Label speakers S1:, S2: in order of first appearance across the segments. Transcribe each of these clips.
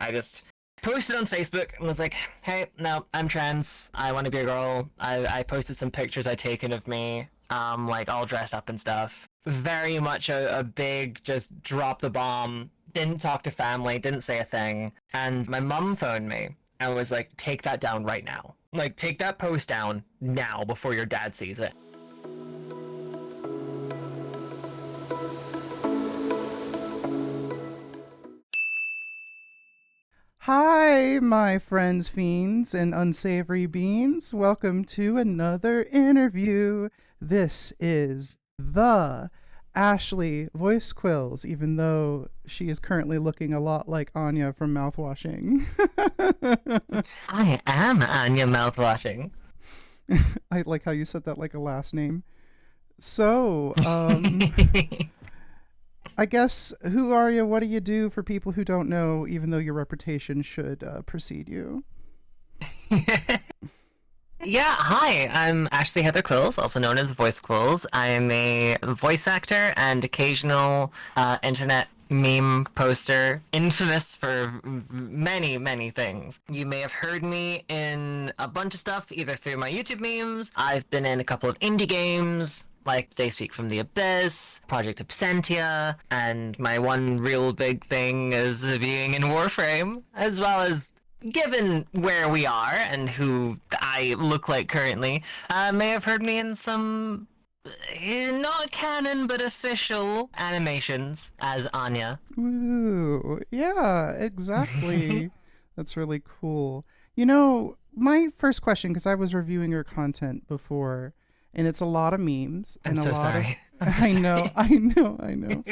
S1: I just posted on Facebook and was like, hey, no, I'm trans. I want to be a girl. I posted some pictures I'd taken of me, like all dressed up and stuff. Very much a big just drop the bomb. Didn't talk to family, didn't say a thing. And my mum phoned me and was like, take that down right now. Like, take that post down now before your dad sees it.
S2: Hi, my friends, fiends, and unsavory beans. Welcome to another interview. This is the Ashley Voice Quills, even though she is currently looking a lot like Anya from Mouthwashing.
S1: I am Anya Mouthwashing.
S2: I like how you said that like a last name. So, I guess, who are you? What do you do for people who don't know, even though your reputation should precede you?
S1: Yeah, hi, I'm Ashley Heather Quills, also known as Voice Quills. I am a voice actor and occasional internet meme poster, infamous for many, many things. You may have heard me in a bunch of stuff, either through my YouTube memes. I've been in a couple of indie games, like They Speak from the Abyss, Project Absentia, and my one real big thing is being in Warframe, as well as, given where we are and who I look like currently, may have heard me in some not canon but official animations as Anya.
S2: Ooh, yeah, exactly. That's really cool. You know, my first question, because I was reviewing your content before, and it's a lot of memes
S1: I'm
S2: and a
S1: so
S2: lot of.
S1: sorry. I'm so
S2: I know,
S1: sorry.
S2: I know.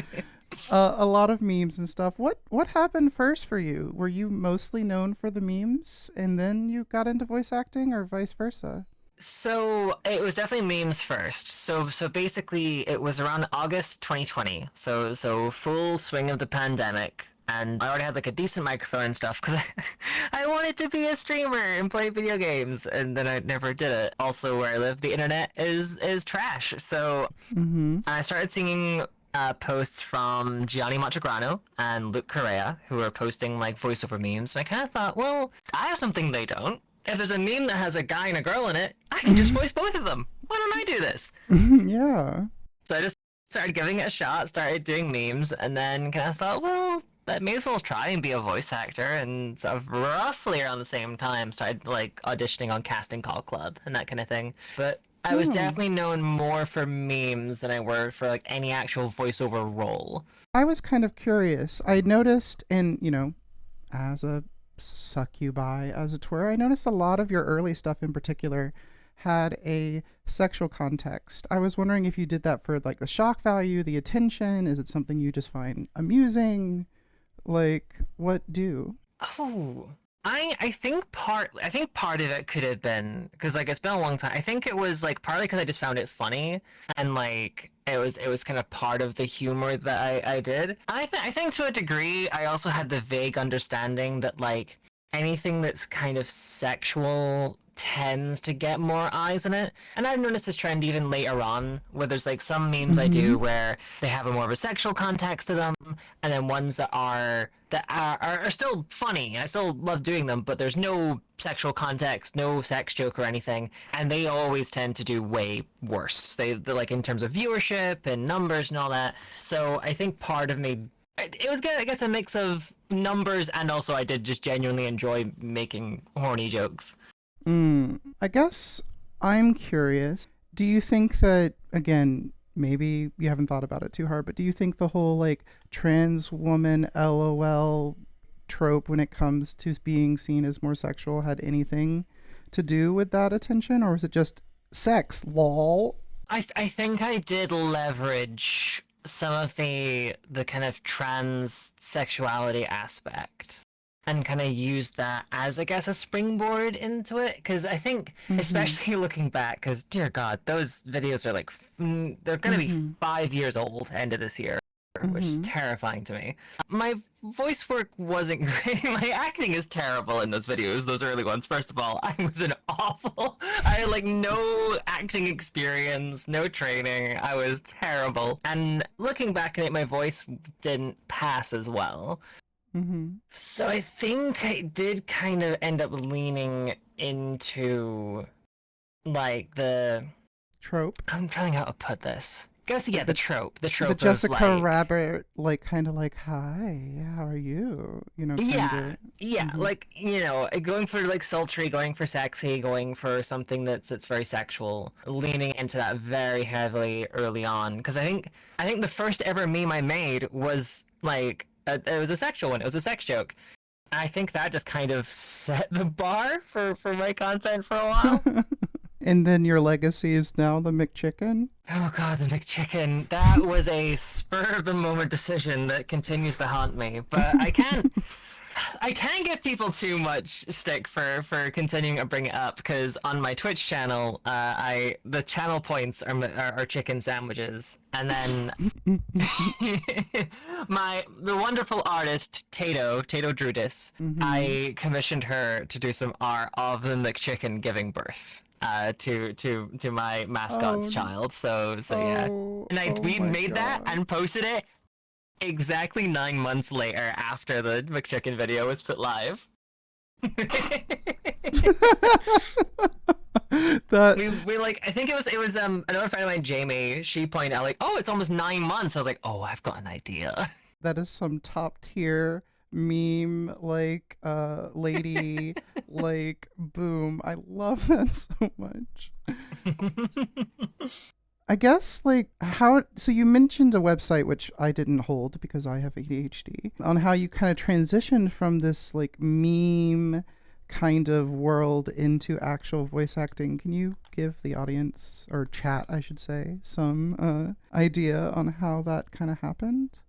S2: A lot of memes and stuff. What happened first for you? Were you mostly known for the memes, and then you got into voice acting, or vice versa?
S1: So it was definitely memes first. So basically it was around August 2020. So full swing of the pandemic. And I already had like a decent microphone and stuff because I wanted to be a streamer and play video games, and then I never did it. Also, where I live, the internet is trash. So
S2: Mm-hmm.
S1: I started seeing posts from Gianni Montegrano and Luke Correa, who are posting like voiceover memes, and I kind of thought, well, I have something they don't. If there's a meme that has a guy and a girl in it, I can just voice both of them. Why don't I do this?
S2: Yeah.
S1: So I just started giving it a shot, started doing memes, and then kind of thought, well, I may as well try and be a voice actor. And sort of roughly around the same time, started like auditioning on Casting Call Club and that kind of thing. But I was
S2: Oh.
S1: definitely known more for memes than I were for like any actual voiceover role.
S2: I was kind of curious. I noticed, and as a succubi, as it were, I noticed a lot of your early stuff in particular had a sexual context. I was wondering if you did that for like the shock value, the attention. Is it something you just find amusing? Like, what do?
S1: Oh, I think part of it could have been because like it's been a long time. I think it was like partly because I just found it funny and like it was kind of part of the humor that I did. I think to a degree I also had the vague understanding that like anything that's kind of sexual tends to get more eyes in it. And I've noticed this trend even later on where there's like some memes I
S2: Mm-hmm.
S1: do where they have a more of a sexual context to them, and then ones that are still funny. I still love doing them, but there's no sexual context, no sex joke or anything, and they always tend to do way worse. They're like in terms of viewership and numbers and all that. So I think part of me, it was good. I guess a mix of numbers and also I did just genuinely enjoy making horny jokes.
S2: I guess I'm curious. Do you think that, again, maybe you haven't thought about it too hard, but do you think the whole like trans woman LOL trope when it comes to being seen as more sexual had anything to do with that attention, or was it just sex, lol?
S1: I think I did leverage some of the kind of trans sexuality aspect and kind of use that as I guess a springboard into it because I think
S2: Mm-hmm.
S1: especially looking back because dear god those videos are like they're gonna be
S2: Mm-hmm.
S1: 5 years old end of this year, which is
S2: Mm-hmm.
S1: terrifying to me. My voice work wasn't great. My acting is terrible in those videos, those early ones. First of all, I was an awful. I had like no acting experience, no training. I was terrible. And looking back at it, my voice didn't pass as well.
S2: Mm-hmm.
S1: So I think I did kind of end up leaning into like
S2: Trope.
S1: I'm trying how to put this. Guess yeah,
S2: Like
S1: the
S2: the
S1: trope of
S2: Jessica
S1: like
S2: Rabbit, like kind of like, hi, how are you? You know, kind
S1: yeah,
S2: of.
S1: yeah,
S2: Mm-hmm.
S1: like going for like sultry, going for sexy, going for something that's very sexual, leaning into that very heavily early on. Because I think the first ever meme I made was like it was a sexual one. It was a sex joke. I think that just kind of set the bar for my content for a while.
S2: And then your legacy is now the McChicken.
S1: Oh god, the McChicken. That was a spur of the moment decision that continues to haunt me. But I can't give people too much stick for continuing to bring it up because on my Twitch channel, the channel points are chicken sandwiches, and then the wonderful artist Tato Drudis,
S2: Mm-hmm.
S1: I commissioned her to do some art of the McChicken giving birth to my mascot's
S2: Oh,
S1: child. So yeah,
S2: oh,
S1: and
S2: oh
S1: we
S2: my
S1: made that
S2: god.
S1: and posted it exactly 9 months later after the McChicken video was put live.
S2: That
S1: we like I think it was another friend of mine, Jamie. She pointed out like, oh, it's almost 9 months. I was like, oh, I've got an idea.
S2: that is some top tier meme, like lady, like boom. I love that so much. I guess like how so you mentioned a website which I didn't hold because I have ADHD on how you kind of transitioned from this like meme kind of world into actual voice acting. Can you give the audience or chat I should say some idea on how that kind of happened?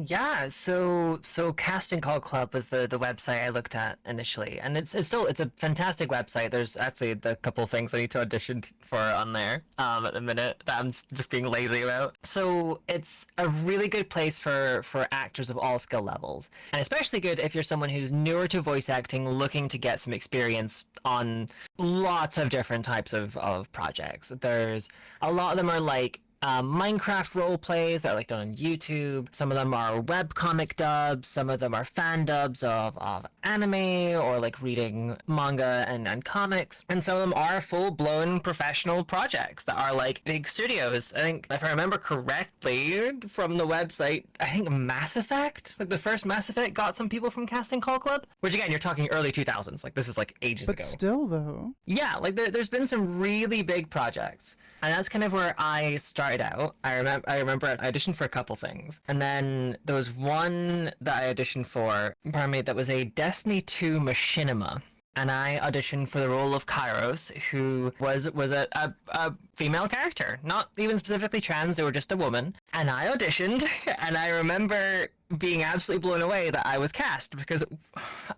S1: Yeah. So Casting Call Club was the website I looked at initially, and it's a fantastic website. There's actually the couple things I need to audition for on there at the minute that I'm just being lazy about. So it's a really good place for actors of all skill levels, and especially good if you're someone who's newer to voice acting, looking to get some experience on lots of different types of projects. There's a lot of them are like Minecraft role plays that are like done on YouTube. Some of them are webcomic dubs. Some of them are fan dubs of anime or like reading manga and comics. And some of them are full blown professional projects that are like big studios. I think if I remember correctly from the website, I think Mass Effect, like the first Mass Effect got some people from Casting Call Club, which again, you're talking early 2000s. Like this is like ages
S2: But
S1: ago.
S2: still though.
S1: Yeah, like there's been some really big projects. And that's kind of where I started out. I remember I auditioned for a couple things. And then there was one that I auditioned for, pardon me, that was a Destiny 2 machinima. And I auditioned for the role of Kairos, who was a female character, not even specifically trans, they were just a woman. And I auditioned, and I remember being absolutely blown away that I was cast because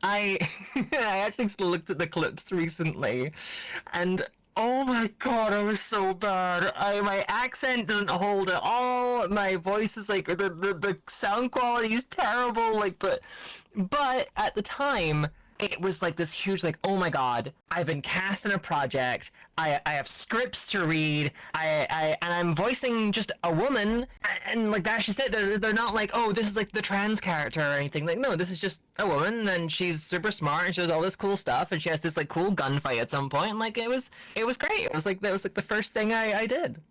S1: I I actually looked at the clips recently, and oh my god, I was so bad. My accent doesn't hold at all. My voice is like the sound quality is terrible. Like, but at the time, it was like this huge like, oh my god, I've been cast in a project. I have scripts to read. And I'm voicing just a woman, and like that's just it. They're not like, oh, this is like the trans character or anything. Like, no, this is just a woman, and she's super smart, and she does all this cool stuff, and she has this like cool gunfight at some point. And, like it was great. It was like that was like the first thing I did.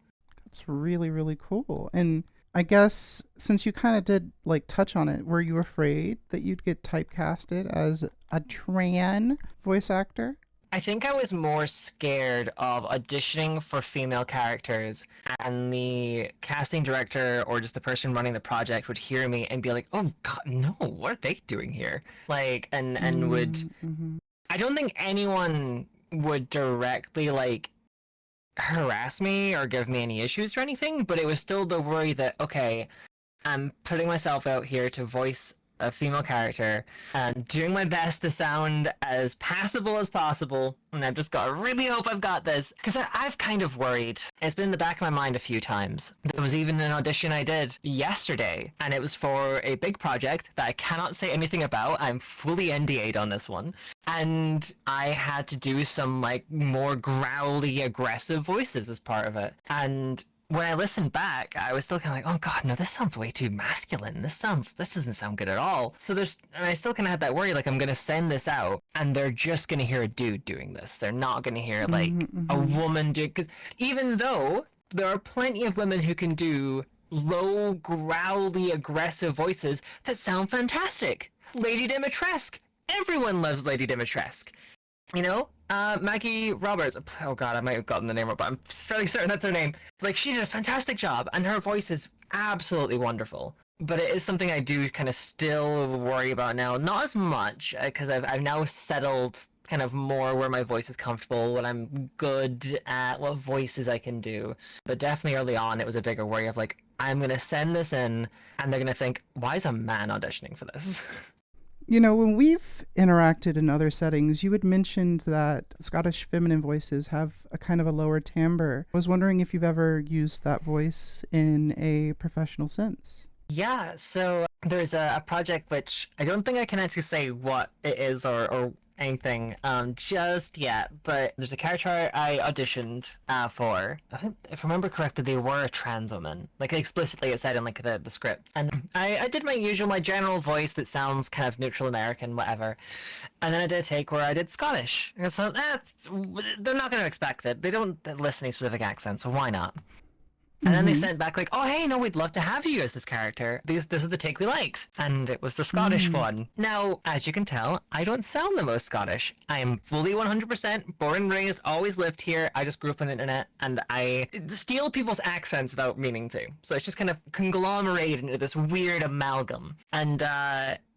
S2: That's really, really cool. And I guess since you kind of did like touch on it, were you afraid that you'd get typecasted as a tran voice actor?
S1: I think I was more scared of auditioning for female characters and the casting director or just the person running the project would hear me and be like, "Oh god, no, what are they doing here?" Like and would
S2: Mm-hmm.
S1: I don't think anyone would directly like harass me or give me any issues or anything, but it was still the worry that okay, I'm putting myself out here to voice a female character and doing my best to sound as passable as possible. And I've just got to really hope I've got this. Because I've kind of worried. It's been in the back of my mind a few times. There was even an audition I did yesterday, and it was for a big project that I cannot say anything about. I'm fully NDA'd on this one. And I had to do some like more growly, aggressive voices as part of it. And when I listened back, I was still kind of like, oh god, no, this sounds way too masculine. This doesn't sound good at all. So and I still kind of had that worry, like I'm gonna send this out, and they're just gonna hear a dude doing this. They're not gonna hear like a
S2: Mm-hmm.
S1: woman do, because even though there are plenty of women who can do low, growly, aggressive voices that sound fantastic. Lady Dimitrescu. Everyone loves Lady Dimitrescu. You know, Maggie Roberts. Oh god, I might have gotten the name wrong, but I'm fairly certain that's her name. Like, she did a fantastic job, and her voice is absolutely wonderful. But it is something I do kind of still worry about now. Not as much, because I've now settled kind of more where my voice is comfortable, when I'm good at what voices I can do. But definitely early on, it was a bigger worry of like, I'm gonna send this in, and they're gonna think, why is a man auditioning for this?
S2: You know, when we've interacted in other settings, you had mentioned that Scottish feminine voices have a kind of a lower timbre. I was wondering if you've ever used that voice in a professional sense.
S1: Yeah, so there's a project which I don't think I can actually say what it is or anything just yet, but there's a character I auditioned for. I think, if I remember correctly, they were a trans woman. Like, explicitly it said in like the script. And I did my general voice that sounds kind of neutral American, whatever. And then I did a take where I did Scottish. And so they're not going to expect it. They don't listen to specific accents, so why not? And then they
S2: Mm-hmm.
S1: sent back like, "Oh, hey, no, we'd love to have you as this character. This is the take we liked," and it was the Scottish
S2: Mm.
S1: one. Now, as you can tell, I don't sound the most Scottish. I am fully 100% born and raised, always lived here. I just grew up on the internet, and I steal people's accents without meaning to. So it's just kind of conglomerated into this weird amalgam. And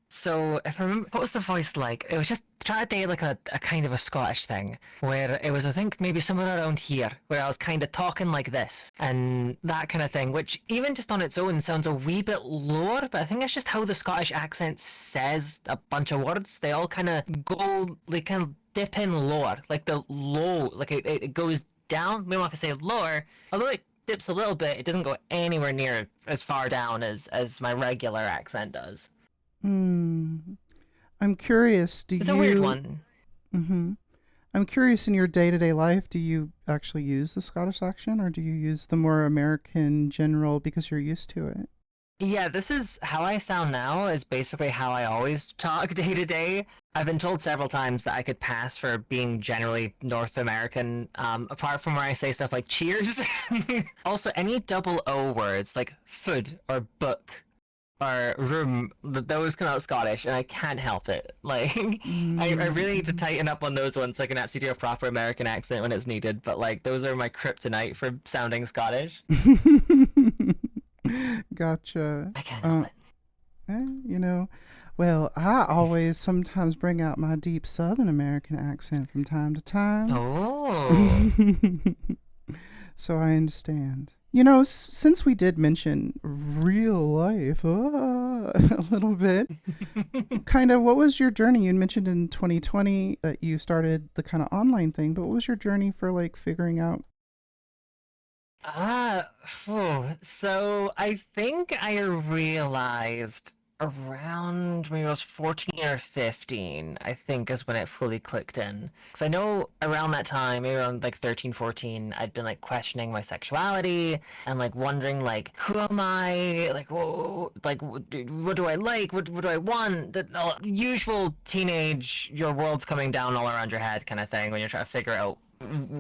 S1: so if I remember, what was the voice like? It was just trying to do like a kind of a Scottish thing, where it was, I think, maybe somewhere around here, where I was kind of talking like this, and that kind of thing, which even just on its own sounds a wee bit lower, but I think it's just how the Scottish accent says a bunch of words. They all kind of go, they kind of dip in lower, like the low, like it goes down. We don't have to say lower, although it dips a little bit, it doesn't go anywhere near as far down as my regular accent does.
S2: Mm. I'm curious, do
S1: It's a weird
S2: you.
S1: one.
S2: Mm-hmm. I'm curious, in your day to day life, do you actually use the Scottish accent or do you use the more American general because you're used to it?
S1: Yeah, this is how I sound now, is basically how I always talk day to day. I've been told several times that I could pass for being generally North American, apart from where I say stuff like cheers. Also, any double O words like food or book or room, those come out Scottish, and I can't help it. Like, I really need to
S2: Mm-hmm.
S1: tighten up on those ones so I can actually do a proper American accent when it's needed, but like, those are my kryptonite for sounding Scottish.
S2: Gotcha.
S1: I can't help it.
S2: You know, well, I always sometimes bring out my deep Southern American accent from time to time.
S1: Oh.
S2: So I understand. You know, since we did mention real life a little bit, kind of what was your journey? You mentioned in 2020 that you started the kind of online thing, but what was your journey for like figuring out?
S1: Ah, so I think I realized around when I was 14 or 15, I think is when it fully clicked in. Because I know around that time, maybe around like 13, 14, I'd been like questioning my sexuality and like wondering like, who am I? Like, whoa, like, what do I like? What do I want? The usual teenage, your world's coming down all around your head kind of thing when you're trying to figure out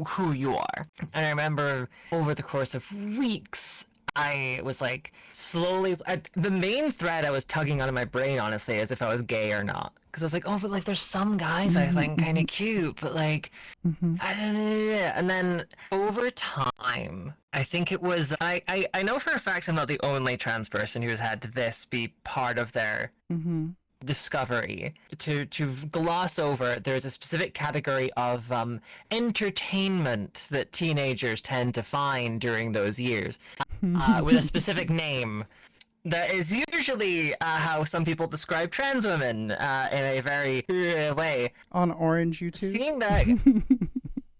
S1: who you are. And I remember over the course of weeks, I was like slowly. The main thread I was tugging out of my brain, honestly, is if I was gay or not. Because I was like, oh, but like there's some guys I
S2: Mm-hmm,
S1: find kind
S2: mm-hmm,
S1: of cute, but like,
S2: mm-hmm,
S1: I don't know. And then over time, I think it was. I know for a fact I'm not the only trans person who's had this be part of their
S2: mm-hmm.
S1: discovery. To gloss over, there's a specific category of entertainment that teenagers tend to find during those years, with a specific name that is usually how some people describe trans women in a very way.
S2: On Orange YouTube.
S1: Seeing that,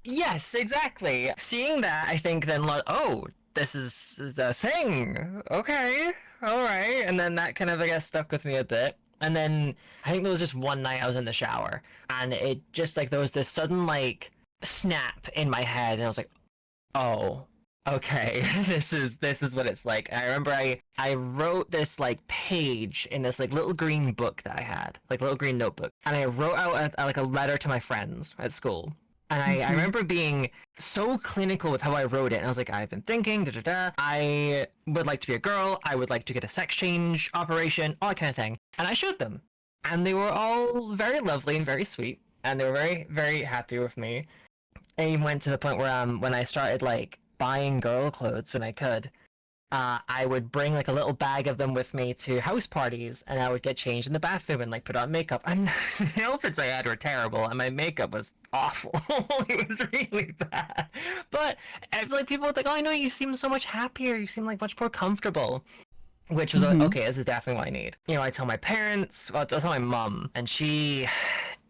S1: yes, exactly. Seeing that, I think then, like, oh, this is the thing. Okay, all right. And then that kind of, I guess, stuck with me a bit. And then I think there was just one night I was in the shower, and it just like there was this sudden like snap in my head, and I was like, oh, okay, this is what it's like. I remember I wrote this like page in this like little green book that I had, like a little green notebook, and I wrote out like a letter to my friends at school. And I
S2: Mm-hmm.
S1: remember being so clinical with how I wrote it. And I was like, I've been thinking, da da da. I would like to be a girl. I would like to get a sex change operation, all that kind of thing. And I showed them. And they were all very lovely and very sweet. And they were very, very happy with me. And even went to the point where when I started like buying girl clothes when I could, I would bring like a little bag of them with me to house parties, and I would get changed in the bathroom and like put on makeup. And the outfits I had were terrible, and my makeup was awful. It was really bad. But I feel like people would like, oh, I know you seem so much happier. You seem like much more comfortable. Which was
S2: Mm-hmm.
S1: okay. This is definitely what I need. You know, I tell my parents. Well, I tell my mom, and she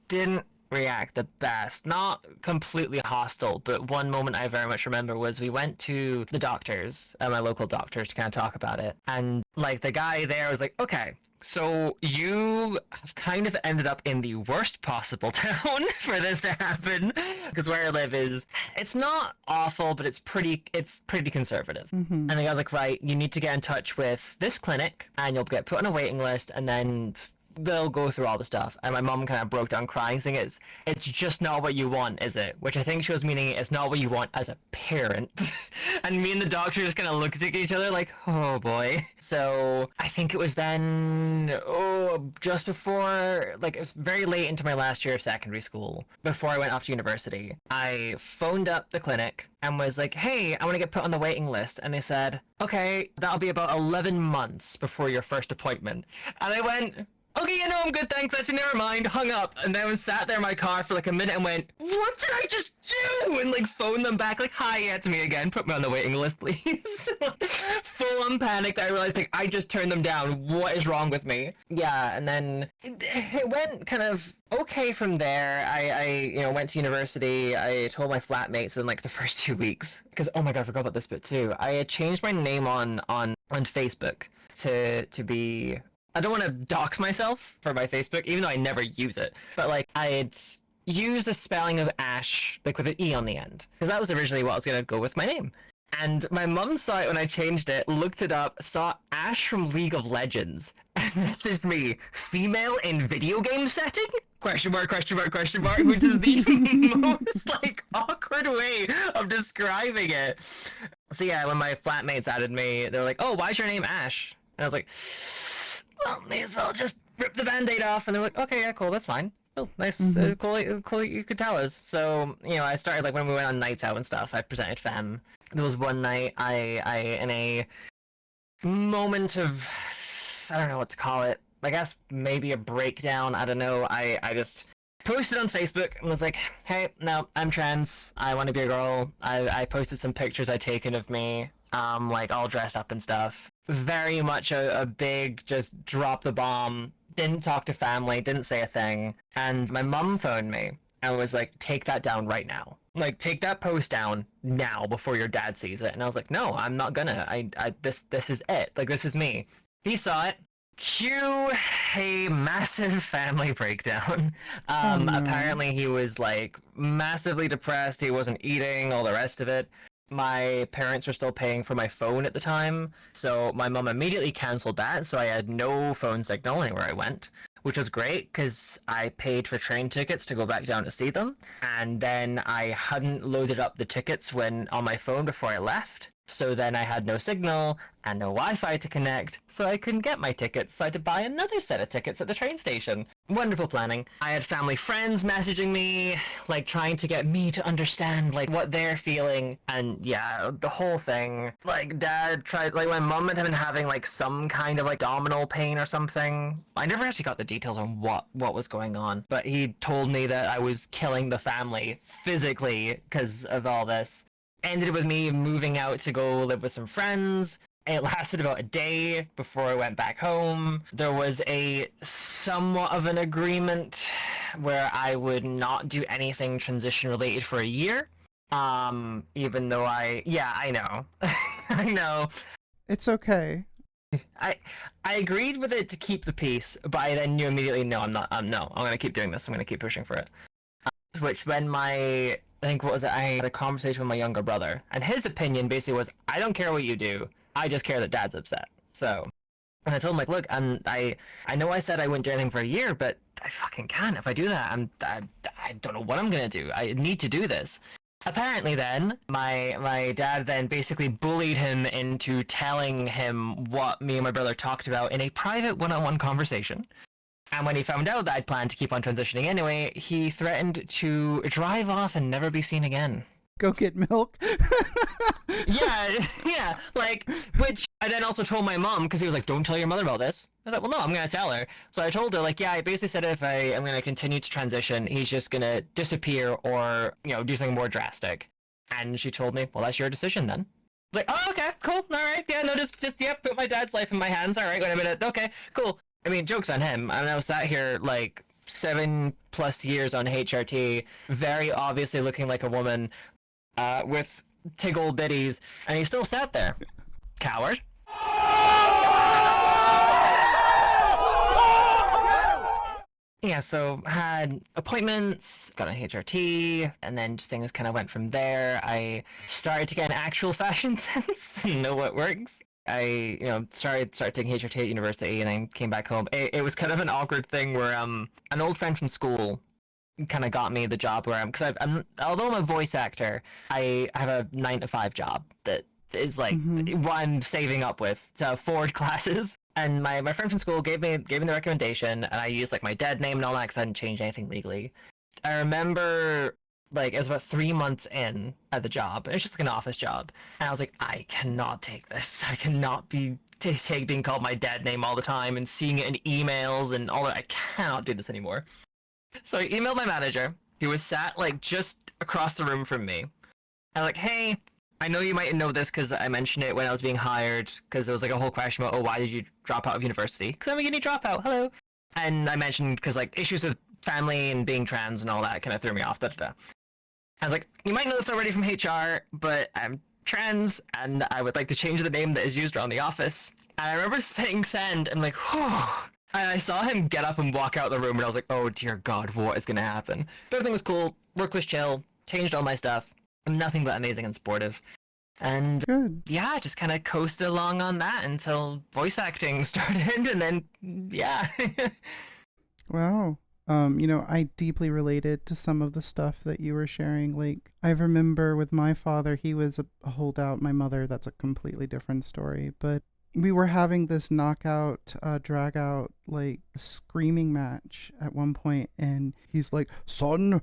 S1: didn't react the best. Not completely hostile, but one moment I very much remember was we went to the doctors, my local doctors, to kind of talk about it. And like the guy there was like, okay, so you have kind of ended up in the worst possible town for this to happen. Because where I live it's not awful, but it's pretty conservative.
S2: Mm-hmm.
S1: And the guy's like, right, you need to get in touch with this clinic and you'll get put on a waiting list, and then they'll go through all the stuff. And my mom kind of broke down crying, saying it's just not what you want, is it? Which I think she was meaning it's not what you want as a parent. And me and the doctor just kind of looked at each other like, oh boy. So I think it was then, just before, like it was very late into my last year of secondary school, before I went off to university, I phoned up the clinic and was like, hey, I want to get put on the waiting list. And they said, okay, that'll be about 11 months before your first appointment. And I went, okay, you know, I'm good, thanks. Actually, never mind. Hung up, and then sat there in my car for like a minute and went, what did I just do? And like phoned them back, like, hi, yeah, it's me again. Put me on the waiting list, please. Full on panicked. I realized like I just turned them down. What is wrong with me? Yeah, and then it went kind of okay from there. I went to university. I told my flatmates in like the first 2 weeks, because oh my god, I forgot about this bit too. I had changed my name on Facebook to be, I don't want to dox myself for my Facebook, even though I never use it. But like, I had used the spelling of Ash, like with an E on the end, because that was originally what I was gonna go with my name. And my mum saw it when I changed it, looked it up, saw Ash from League of Legends, and messaged me, female in video game setting? Question mark, question mark, question mark, which is the most like awkward way of describing it. So yeah, when my flatmates added me, they were like, oh, why's your name Ash? And I was like, well, may as well just rip the band-aid off. And they're like, okay, yeah, cool, that's fine. Oh, nice,
S2: Mm-hmm.
S1: cool, you could tell us. So, I started, like, when we went on nights out and stuff, I presented Femme. There was one night, I in a moment of, I don't know what to call it, I guess maybe a breakdown, I don't know, I just posted on Facebook and was like, hey, no, I'm trans, I want to be a girl. I posted some pictures I'd taken of me, like all dressed up and stuff. Very much a big just drop the bomb. Didn't talk to family, didn't say a thing. And my mum phoned me and was like, take that down right now. Like, take that post down now before your dad sees it. And I was like, no, I'm not gonna. This is it. Like, this is me. He saw it. Cue a massive family breakdown.
S2: Oh no.
S1: Apparently he was like massively depressed. He wasn't eating, all the rest of it. My parents were still paying for my phone at the time, so my mum immediately canceled that, so I had no phone signal anywhere I went, which was great because I paid for train tickets to go back down to see them, and then I hadn't loaded up the tickets when on my phone before I left, so then I had no signal and no Wi-Fi to connect, so I couldn't get my tickets, so I had to buy another set of tickets at the train station. Wonderful planning. I had family friends messaging me, like trying to get me to understand like what they're feeling, and yeah, the whole thing. Like dad tried, like my mom had been having like some kind of like abdominal pain or something. I never actually got the details on what was going on, but he told me that I was killing the family physically because of all this. Ended with me moving out to go live with some friends. It lasted about a day before I went back home. There was a somewhat of an agreement where I would not do anything transition related for a year. Even though I know. I know.
S2: It's okay.
S1: I agreed with it to keep the peace, but I then knew immediately, no, I'm not. No, I'm gonna keep doing this. I'm gonna keep pushing for it. Which when my I think what was it? I had a conversation with my younger brother, and his opinion basically was, I don't care what you do. I just care that Dad's upset. So, and I told him like, look, I know I said I wouldn't do anything for a year, but I fucking can't. If I do that, I don't know what I'm gonna do. I need to do this. Apparently, then my dad then basically bullied him into telling him what me and my brother talked about in a private one-on-one conversation. And when he found out that I'd planned to keep on transitioning anyway, he threatened to drive off and never be seen again.
S2: Go get milk.
S1: Yeah, like, which I then also told my mom, because he was like, don't tell your mother about this. I was like, well, no, I'm going to tell her. So I told her, like, yeah, I basically said if I am going to continue to transition, he's just going to disappear or, do something more drastic. And she told me, well, that's your decision then. Like, oh, okay, cool, all right, yeah, no, just yeah, put my dad's life in my hands, all right, wait a minute, okay, cool. I mean, joke's on him. I mean, I was sat here, like, 7+ years on HRT, very obviously looking like a woman, with tiggle bitties, and he still sat there. Coward. Yeah, so had appointments, got on HRT, and then just things kind of went from there. I started to get an actual fashion sense and know what works. I, started taking HRT at university, and then came back home. It was kind of an awkward thing where an old friend from school kind of got me the job where because although I'm a voice actor, I have a 9-to-5 job that is like what I'm saving up with to afford classes. And my friend from school gave me the recommendation, and I used like my dead name and all that because I hadn't changed anything legally. I remember like it was about 3 months in at the job. It was just like an office job, and I was like, I cannot take this. I cannot take being called my dead name all the time and seeing it in emails and all that. I cannot do this anymore. So I emailed my manager, who was sat like just across the room from me. I'm like, hey, I know you might know this because I mentioned it when I was being hired, because there was like a whole question about, oh, why did you drop out of university? Because I'm a uni dropout, hello. And I mentioned because like issues with family and being trans and all that kind of threw me off, da da da. I was like, you might know this already from HR, but I'm trans and I would like to change the name that is used around the office. And I remember saying send and like, whew. And I saw him get up and walk out the room, and I was like, oh dear God, what is going to happen? But everything was cool, work was chill, changed all my stuff. I'm nothing but amazing and supportive. And
S2: Good.
S1: yeah, just kind of coasted along on that until voice acting started, and then, yeah.
S2: Wow. I deeply related to some of the stuff that you were sharing. Like, I remember with my father, he was a holdout. My mother, that's a completely different story. But we were having this knockout, drag out, like, screaming match at one point, and he's like, son,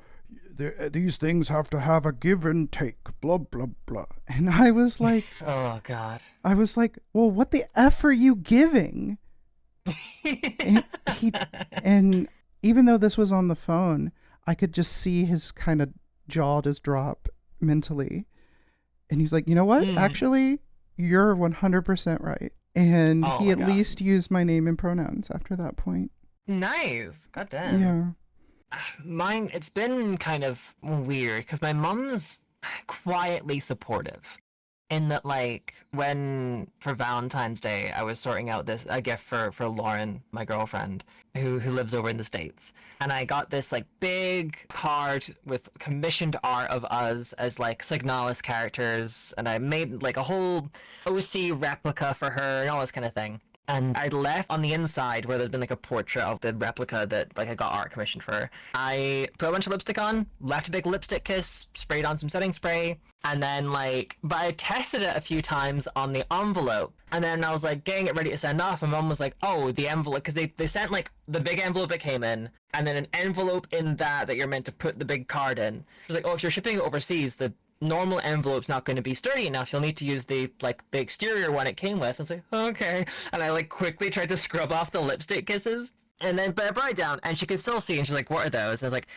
S2: these things have to have a give and take, blah, blah, blah. And I was like,
S1: oh God.
S2: I was like, well, what the F are you giving? and even though this was on the phone, I could just see his kind of jaw just drop mentally. And he's like, you know what? Actually, you're 100% right. And he at least used my name and pronouns after that point.
S1: Nice. God damn.
S2: Yeah.
S1: Mine, it's been kind of weird because my mom's quietly supportive. In that, like, when for Valentine's Day, I was sorting out a gift for Lauren, my girlfriend, who lives over in the States. And I got this, like, big card with commissioned art of us as, like, Signalis characters. And I made, like, a whole OC replica for her and all this kind of thing. And I'd left on the inside where there'd been like a portrait of the replica that like I got art commissioned for. I put a bunch of lipstick on, left a big lipstick kiss, sprayed on some setting spray, and then but I tested it a few times on the envelope, and then I was like getting it ready to send off, and Mom was like, oh, the envelope, because they sent like the big envelope that came in, and then an envelope in that you're meant to put the big card in. She was like, oh, if you're shipping it overseas, the normal envelope's not going to be sturdy enough. You'll need to use the exterior one it came with. I was like, okay. And I like quickly tried to scrub off the lipstick kisses. And then, but I brought it down and she could still see. And she's like, what are those? And I was like,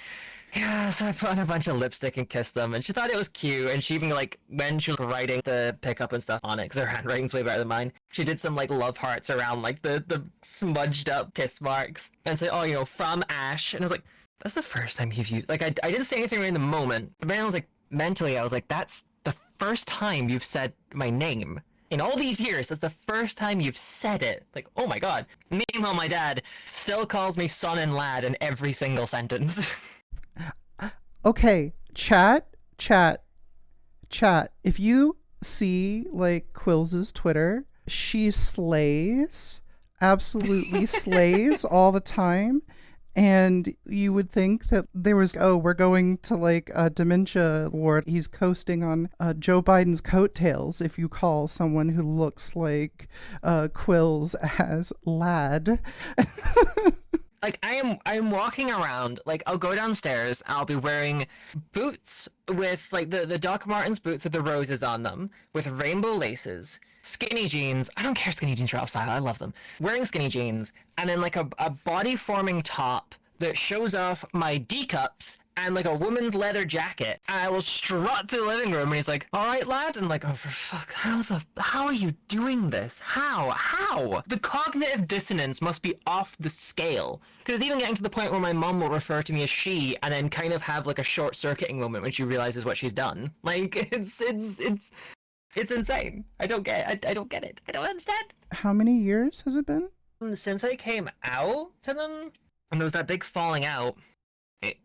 S1: yeah, so I put on a bunch of lipstick and kissed them. And she thought it was cute. And she even like, when she was writing the pickup and stuff on it, because her handwriting's way better than mine, she did some like love hearts around like the smudged up kiss marks. And say, oh, from Ash. And I was like, that's the first time you've used, like, I didn't say anything right in the moment. But then I was like, mentally, I was like, that's the first time you've said my name. In all these years, that's the first time you've said it. Like, oh my God. Meanwhile, my dad still calls me son and lad in every single sentence.
S2: Okay, chat, Chat, chat. If you see like Quills's Twitter, she slays, absolutely slays all the time. And you would think that there was, oh, we're going to like a dementia ward. He's coasting on Joe Biden's coattails if you call someone who looks like Quills as lad.
S1: Like I'm walking around, like I'll go downstairs, I'll be wearing boots with like the Doc Martens boots with the roses on them, with rainbow laces, skinny jeans. I don't care, skinny jeans are style, I love them. Wearing skinny jeans, and then like a body forming top that shows off my D cups and like a woman's leather jacket. And I will strut through the living room and he's like, all right, lad? And I'm like, oh, for fuck, how are you doing this? How? The cognitive dissonance must be off the scale. Because it's even getting to the point where my mom will refer to me as she and then kind of have like a short circuiting moment when she realizes what she's done. Like, it's insane. I don't get it. I don't understand.
S2: How many years has it been?
S1: Since I came out to them, and there was that big falling out,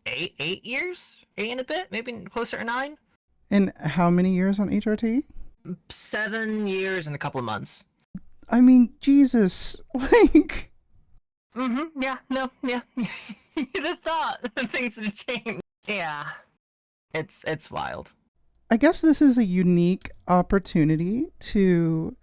S1: 8 years? 8 and a bit? Maybe closer to 9?
S2: And how many years on HRT?
S1: 7 years and a couple of months.
S2: I mean, Jesus, like...
S1: Yeah, no, yeah. You'd have thought things would change. Yeah. It's wild.
S2: I guess this is a unique opportunity to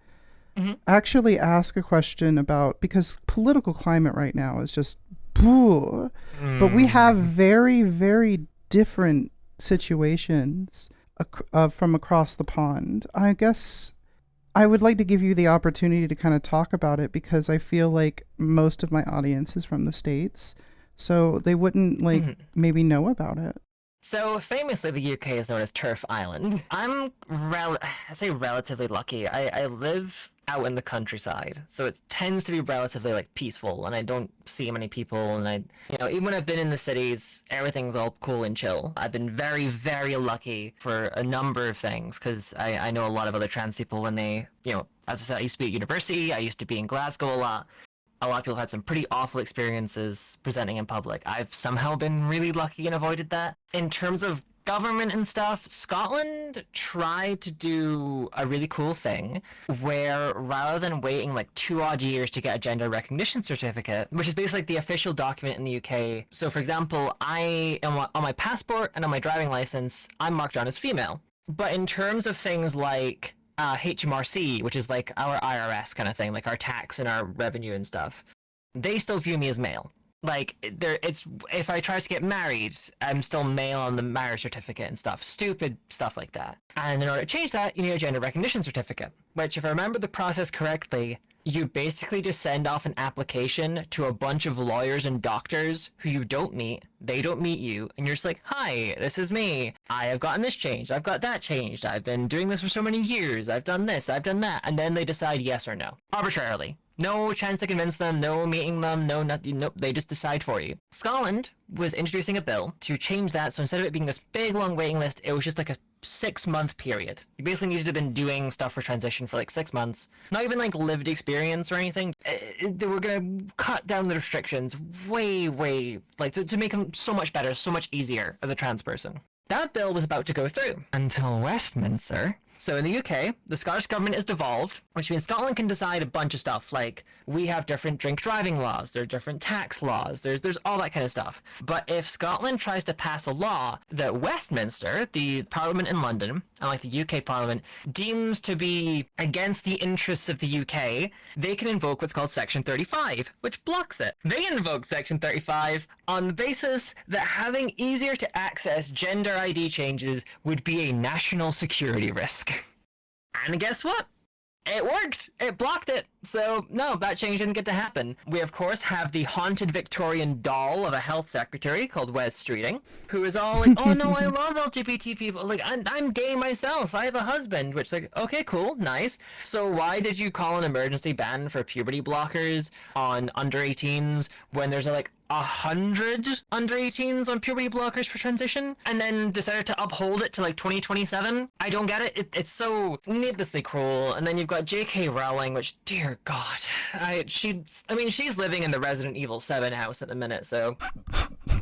S2: actually ask a question about, because political climate right now is just, but we have very, very different situations from across the pond. I guess I would like to give you the opportunity to kind of talk about it, because I feel like most of my audience is from the States, so they wouldn't maybe know about it.
S1: So famously, the UK is known as Turf Island. I'm I say relatively lucky. I live out in the countryside, so it tends to be relatively like peaceful, and I don't see many people. And even when I've been in the cities, everything's all cool and chill. I've been very, very lucky for a number of things, because I know a lot of other trans people when they, as I said, I used to be at university. I used to be in Glasgow a lot. A lot of people have had some pretty awful experiences presenting in public. I've somehow been really lucky and avoided that. In terms of government and stuff, Scotland tried to do a really cool thing where rather than waiting like 2 odd years to get a gender recognition certificate, which is basically like the official document in the UK. So for example, I am on my passport and on my driving license, I'm marked down as female. But in terms of things like HMRC, which is like our IRS kind of thing, like our tax and our revenue and stuff, they still view me as male. Like, if I try to get married, I'm still male on the marriage certificate and stuff. Stupid stuff like that. And in order to change that, you need a gender recognition certificate, which, if I remember the process correctly, you basically just send off an application to a bunch of lawyers and doctors who you don't meet, they don't meet you, and you're just like, hi, this is me. I have gotten this changed, I've got that changed, I've been doing this for so many years, I've done this, I've done that, and then they decide yes or no. Arbitrarily. No chance to convince them, no meeting them, no nothing, nope, they just decide for you. Scotland was introducing a bill to change that, so instead of it being this big long waiting list, it was just like a 6-month period. You basically needed to have been doing stuff for transition for like 6 months. Not even like lived experience or anything. They were gonna cut down the restrictions way, like to make them so much better, so much easier as a trans person. That bill was about to go through until Westminster. So in the UK, the Scottish government is devolved, which means Scotland can decide a bunch of stuff, like we have different drink driving laws, there are different tax laws, there's all that kind of stuff. But if Scotland tries to pass a law that Westminster, the Parliament in London, unlike the UK Parliament, deems to be against the interests of the UK, they can invoke what's called Section 35, which blocks it. They invoke Section 35 on the basis that having easier to access gender ID changes would be a national security risk. And guess what? It worked! It blocked it! So, no, that change didn't get to happen. We, of course, have the haunted Victorian doll of a health secretary called Wes Streeting, who is all like, oh no, I love LGBT people. Like, I'm gay myself. I have a husband. Which, like, okay, cool, nice. So why did you call an emergency ban for puberty blockers on under 18s when there's, like, 100 under 18s on puberty blockers for transition, and then decided to uphold it to like 2027? I don't get it. It's so needlessly cruel. And then you've got J.K. Rowling, which, dear God, she's living in the Resident Evil 7 house at the minute, so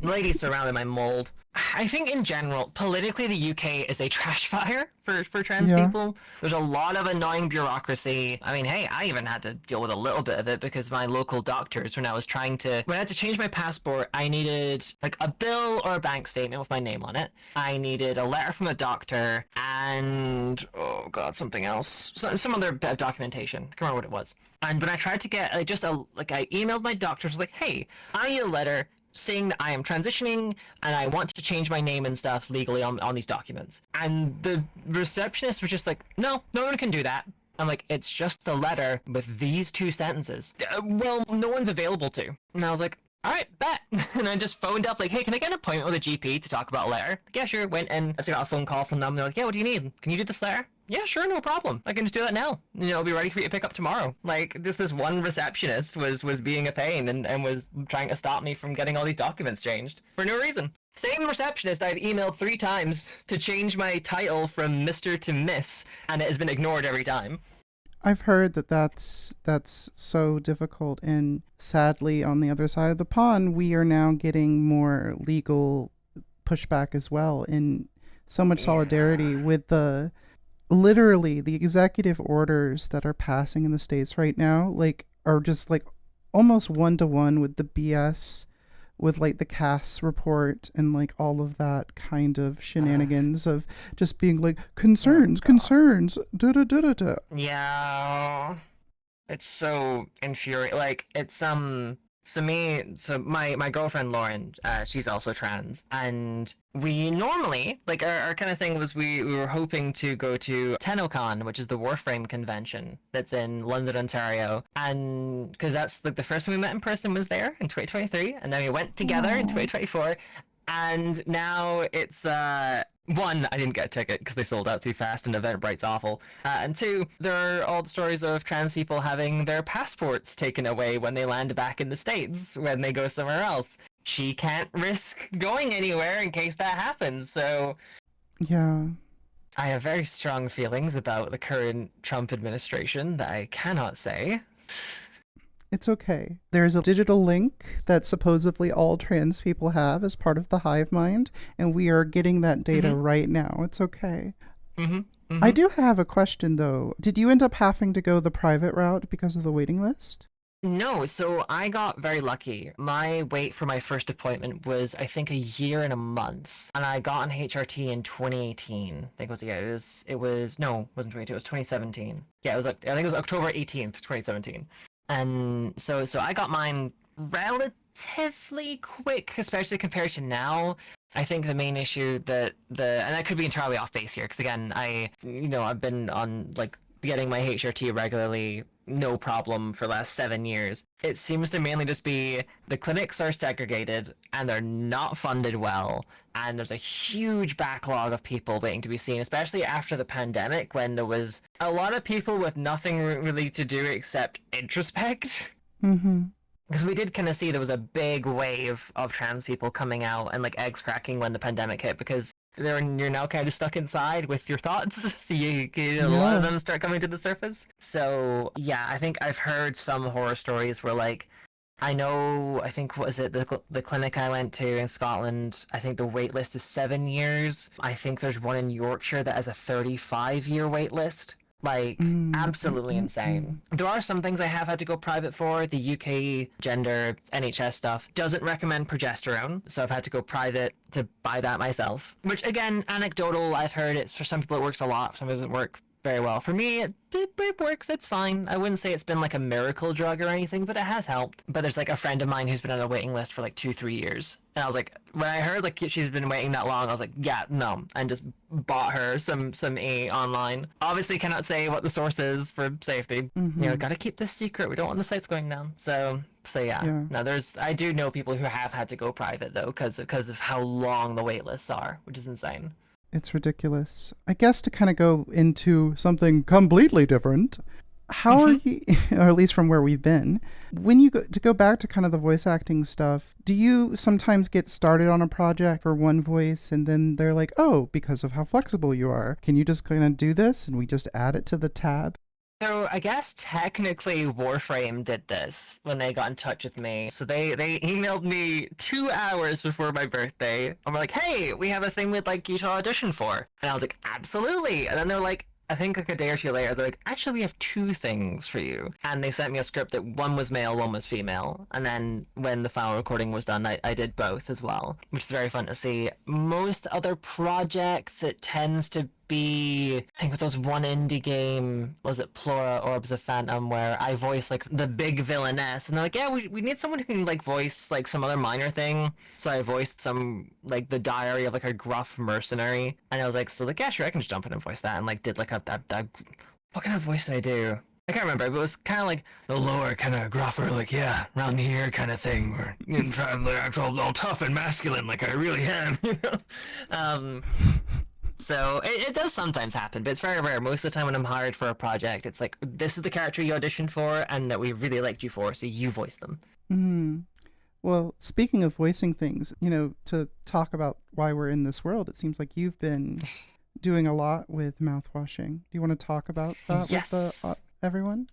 S1: ladies surrounded by mold. I think in general, politically, the UK is a trash fire for trans
S2: Yeah.
S1: people. There's a lot of annoying bureaucracy. I mean, hey, I even had to deal with a little bit of it because my local doctors, when I had to change my passport, I needed like a bill or a bank statement with my name on it. I needed a letter from a doctor and, oh God, something else. Some other bit of documentation. I can't remember what it was. And when I tried to get I emailed my doctors like, hey, I need a letter saying that I am transitioning and I want to change my name and stuff legally on these documents. And the receptionist was just like, no one can do that. I'm like, it's just a letter with these two sentences. Well, no one's available to. And I was like, all right, bet. And I just phoned up like, hey, can I get an appointment with a GP to talk about a letter? Like, yeah, sure. Went and I got a phone call from them. They're like, yeah, what do you need? Can you do this letter? Yeah, sure, no problem. I can just do that now. I'll be ready for you to pick up tomorrow. Like, just this one receptionist was being a pain and was trying to stop me from getting all these documents changed for no reason. Same receptionist I've emailed 3 times to change my title from Mr. to Miss, and it has been ignored every time.
S2: I've heard that's so difficult, and sadly, on the other side of the pond, we are now getting more legal pushback as well, in so much solidarity with literally the executive orders that are passing in the States right now, like, are just like almost 1-to-1 with the BS with like the Cass report and like all of that kind of shenanigans of just being like concerns, da da da da da.
S1: Yeah, it's so infuriating. Like, it's so my girlfriend Lauren, she's also trans, and we normally like our kind of thing was we were hoping to go to TennoCon, which is the Warframe convention that's in London, Ontario, and because that's like the first time we met in person was there in 2023, and then we went together in 2024, and now it's one, I didn't get a ticket because they sold out too fast and Eventbrite's awful. And two, there are all the stories of trans people having their passports taken away when they land back in the States, when they go somewhere else. She can't risk going anywhere in case that happens, so...
S2: Yeah.
S1: I have very strong feelings about the current Trump administration that I cannot say.
S2: It's okay. There's a digital link that supposedly all trans people have as part of the hive mind, and we are getting that data right now. It's okay. I do have a question, though. Did you end up having to go the private route because of the waiting list?
S1: No, so I got very lucky. My wait for my first appointment was, I think, a year and a month, and I got an HRT in 2018. I think it was, yeah, no, it wasn't 2018, it was 2017. Yeah, I think it was October 18th, 2017. And so I got mine relatively quick, especially compared to now. I think the main issue and I could be entirely off base here, because again, I've been on like getting my HRT regularly, no problem for the last 7 years. It seems to mainly just be the clinics are segregated and they're not funded well, and there's a huge backlog of people waiting to be seen, especially after the pandemic when there was a lot of people with nothing really to do except introspect. Because we did kind of see there was a big wave of trans people coming out and like eggs cracking when the pandemic hit, because you're now kind of stuck inside with your thoughts, so a lot of them start coming to the surface. So yeah, I think I've heard some horror stories where like, I think, what is it, the clinic I went to in Scotland, I think the wait list is 7 years. I think there's one in Yorkshire that has a 35-year wait list. Like, absolutely insane. There are some things I have had to go private for. The UK gender NHS stuff doesn't recommend progesterone, so I've had to go private to buy that myself. Which, again, anecdotal, I've heard it, for some people it works a lot, for some it doesn't work very well. For me, it works, it's fine. I wouldn't say it's been like a miracle drug or anything, but it has helped. But there's like a friend of mine who's been on a waiting list for like 2-3 years. And I was like, when I heard like she's been waiting that long, I was like, yeah, no. And just bought her some A online. Obviously cannot say what the source is for safety. Gotta keep this secret. We don't want the sites going down. So yeah. No, I do know people who have had to go private though, because of how long the wait lists are, which is insane.
S2: It's ridiculous. I guess to kind of go into something completely different, how are you, or at least from where we've been, when you go back to kind of the voice acting stuff, do you sometimes get started on a project for one voice and then they're like, oh, because of how flexible you are, can you just kind of do this and we just add it to the tab?
S1: So I guess technically Warframe did this when they got in touch with me. So they emailed me 2 hours before my birthday and were like, "Hey, we have a thing we'd like you to audition for." And I was like, "Absolutely!" And then they're like, I think like a day or two later, they're like, "Actually, we have two things for you." And they sent me a script that one was male, one was female. And then when the final recording was done, I did both as well, which is very fun to see. Most other projects, it tends to be, I think with those one indie game, was it Plora, Orbs of Phantom, where I voice like the big villainess, and they're like, "Yeah, we need someone who can like voice like some other minor thing." So I voiced some like the diary of like a gruff mercenary, and I was like, "So like, yeah, sure, I can just jump in and voice that," and like did like that what kind of voice did I do? I can't remember, but it was kind of like the lower, kind of gruffer, like, "Yeah, around here kind of thing, where you can try and act all tough and masculine like I really am," you know? Um, so it does sometimes happen, but it's very rare. Most of the time when I'm hired for a project, it's like, this is the character you auditioned for and that we really liked you for, so you voice them.
S2: Mm. Well, speaking of voicing things, to talk about why we're in this world, it seems like you've been doing a lot with mouthwashing. Do you want to talk about that with the
S1: Yes.
S2: everyone?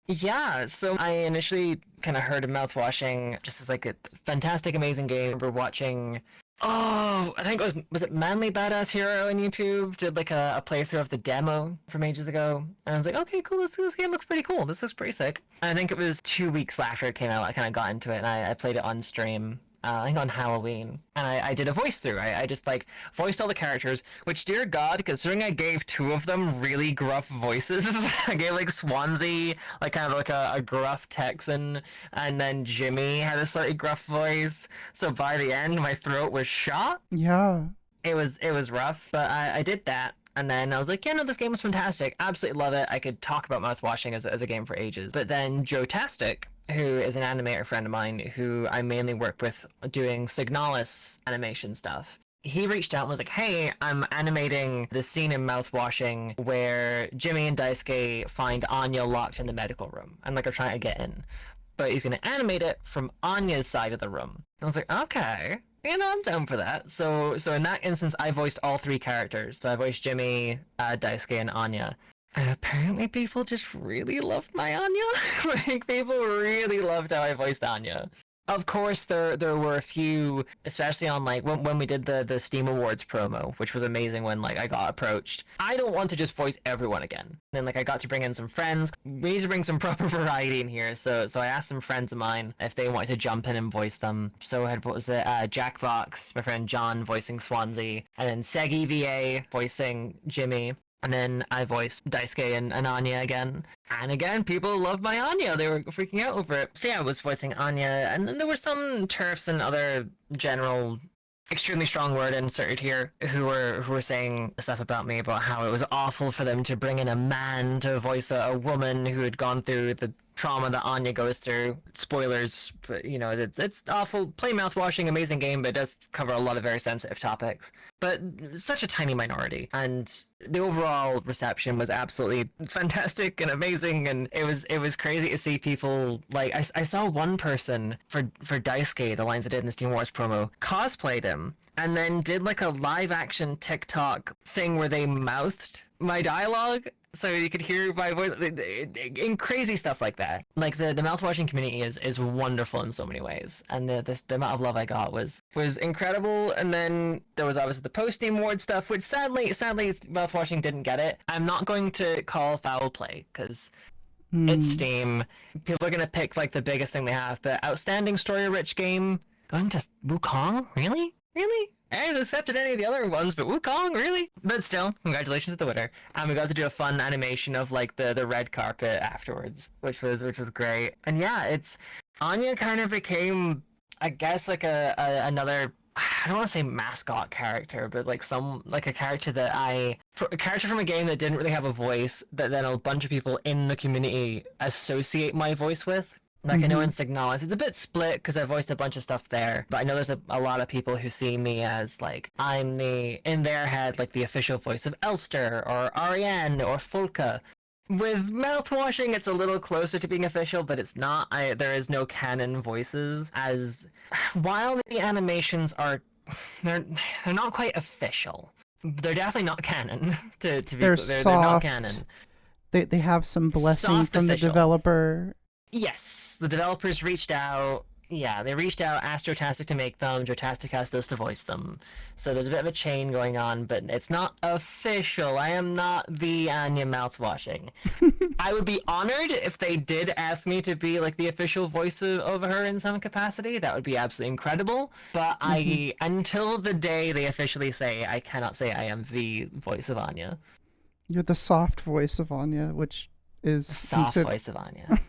S1: Yeah, so I initially kind of heard of Mouthwashing just as like a fantastic, amazing game. I remember watching, oh, I think was it Manly Badass Hero on YouTube? Did like a playthrough of the demo from ages ago. And I was like, okay, cool, this game looks pretty cool. This looks pretty sick. And I think it was 2 weeks after it came out, I kind of got into it and I played it on stream. I think on Halloween, and I did a voice through. I just like voiced all the characters, which, dear God, considering I gave two of them really gruff voices, I gave like Swansea, like kind of like a gruff Texan, and then Jimmy had a slightly gruff voice. So by the end, my throat was shot.
S2: Yeah.
S1: It was rough, but I did that. And then I was like, yeah, no, this game was fantastic. Absolutely love it. I could talk about Mouthwashing as a game for ages. But then Joe Tastic, who is an animator friend of mine, who I mainly work with doing Signalis animation stuff, he reached out and was like, "Hey, I'm animating the scene in Mouthwashing where Jimmy and Daisuke find Anya locked in the medical room and like are trying to get in. But he's going to animate it from Anya's side of the room." And I was like, okay, I'm down for that. So in that instance, I voiced all three characters. So I voiced Jimmy, Daisuke, and Anya. And apparently people just really loved my Anya. Like, people really loved how I voiced Anya. Of course, there were a few, especially on like when we did the Steam Awards promo, which was amazing when like I got approached. I don't want to just voice everyone again. And then like I got to bring in some friends. We need to bring some proper variety in here. So I asked some friends of mine if they wanted to jump in and voice them. So I had, what was it? Jack Vox, my friend John voicing Swansea, and then Segi VA voicing Jimmy. And then I voiced Daisuke and Anya again. And again, people loved my Anya. They were freaking out over it. So yeah, I was voicing Anya. And then there were some turfs and other general extremely strong word inserted here who were saying stuff about me about how it was awful for them to bring in a man to voice a woman who had gone through the trauma that Anya goes through. Spoilers, but it's awful. Play Mouthwashing, amazing game, but it does cover a lot of very sensitive topics. But such a tiny minority, and the overall reception was absolutely fantastic and amazing, and it was crazy to see people like I saw one person for Daisuke, the lines I did in the Steam Wars promo, cosplayed him and then did like a live action TikTok thing where they mouthed my dialogue so you could hear my voice in crazy stuff like that. Like the mouthwashing community is wonderful in so many ways, and the amount of love I got was incredible. And then there was obviously the post Steam Award stuff, which sadly mouthwashing didn't get it. I'm not going to call foul play because it's Steam. People are gonna pick like the biggest thing they have, but outstanding story rich game going to Wukong? Really? I haven't accepted any of the other ones, but Wukong, really? But still, congratulations to the winner. And we got to do a fun animation of like the red carpet afterwards, which was great. And yeah, it's Anya kind of became, I guess, like another, I don't want to say mascot character, but like a character that a character from a game that didn't really have a voice, that then a bunch of people in the community associate my voice with. Like, I know in Signalis, it's a bit split because I voiced a bunch of stuff there, but I know there's a lot of people who see me as, like, I'm in their head, like, the official voice of Elster, or Ariane, or Falke. With Mouthwashing, it's a little closer to being official, but it's not. There is no canon voices, as, while the animations are, they're not quite official. They're definitely not canon, to be
S2: They're
S1: clear. They're not
S2: soft.
S1: canon.
S2: They have some blessing
S1: Soft
S2: from the
S1: official.
S2: developer.
S1: Yes, the developers reached out. Yeah, they reached out, asked Jotastic to make them. Jotastic asked us to voice them. So there's a bit of a chain going on, but it's not official. I am not the Anya mouthwashing. I would be honored if they did ask me to be like the official voice of her in some capacity. That would be absolutely incredible. But
S2: Hmm.
S1: until the day they officially say, I cannot say I am the voice of Anya.
S2: You're the soft voice of Anya, which
S1: The
S2: is
S1: soft voice of Anya.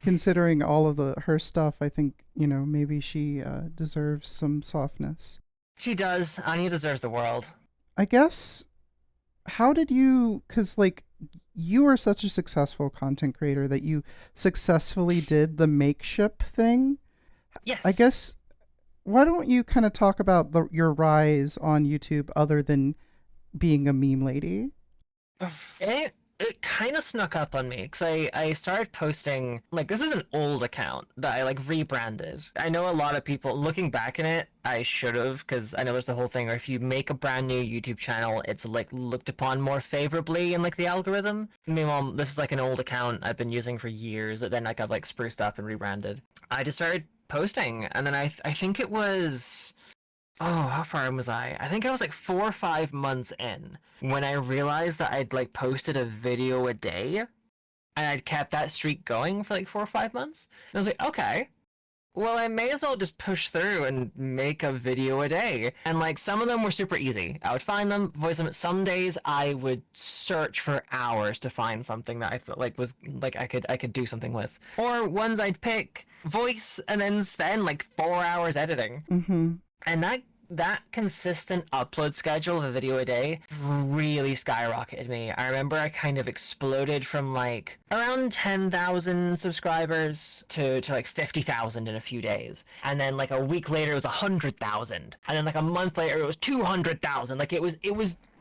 S2: considering all of the her stuff. I think maybe she deserves some softness.
S1: She does. Anya deserves the world.
S2: I guess. How did you? Because like you are such a successful content creator that you successfully did the makeship thing. I
S1: Yes.
S2: guess. Why don't you kind of talk about your rise on YouTube other than being a meme lady?
S1: It kind of snuck up on me because I started posting like this is an old account that I like rebranded. I know a lot of people looking back in it, I should have because I know there's the whole thing where if you make a brand new YouTube channel, it's like looked upon more favorably in like the algorithm. Meanwhile, this is like an old account I've been using for years that then like I've like spruced up and rebranded. I just started posting and then I think it was how far in was I? I think I was like 4 or 5 months in when I realized that I'd like posted a video a day and I'd kept that streak going for like 4 or 5 months. And I was like, okay, well, I may as well just push through and make a video a day. And like some of them were super easy. I would find them, voice them. Some days I would search for hours to find something that I felt like was like I could do something with. Or ones I'd pick, voice, and then spend like 4 hours editing.
S2: Mm-hmm.
S1: And that consistent upload schedule of a video a day really skyrocketed me. I remember I kind of exploded from like around 10,000 subscribers to like 50,000 in a few days. And then like a week later it was 100,000. And then like a month later it was 200,000. Like it was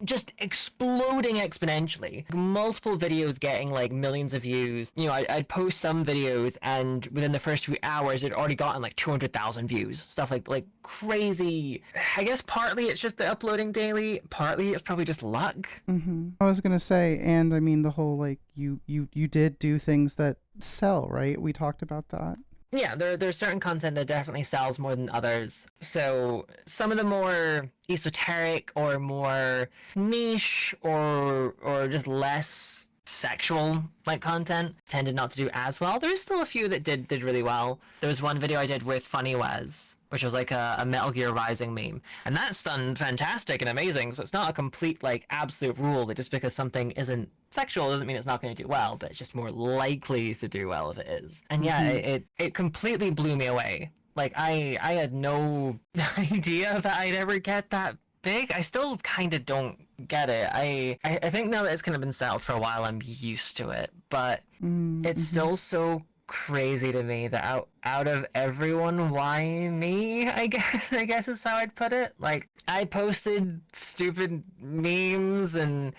S1: just exploding exponentially. Multiple videos getting like millions of views. I'd post some videos and within the first few hours it'd already gotten like 200,000 views. Stuff like crazy. I guess partly it's just the uploading daily, partly it's probably just luck.
S2: Mm-hmm. I was gonna say, and I mean the whole like you did do things that sell, right? We talked about that.
S1: Yeah, there's certain content that definitely sells more than others. So some of the more esoteric or more niche or just less sexual like content tended not to do as well. There's still a few that did really well. There was one video I did with Funny Wes, which was like a Metal Gear Rising meme, and that's done fantastic and amazing. So it's not a complete like absolute rule that just because something isn't sexual doesn't mean it's not going to do well, but it's just more likely to do well if it is. And yeah,
S2: Mm-hmm.
S1: it completely blew me away. Like I had no idea that I'd ever get that big. I still kind of don't get it. I think now that it's kind of been settled for a while, I'm used to it, but it's
S2: Mm-hmm.
S1: still so crazy to me that out of everyone, why me? I guess is how I'd put it. Like I posted stupid memes and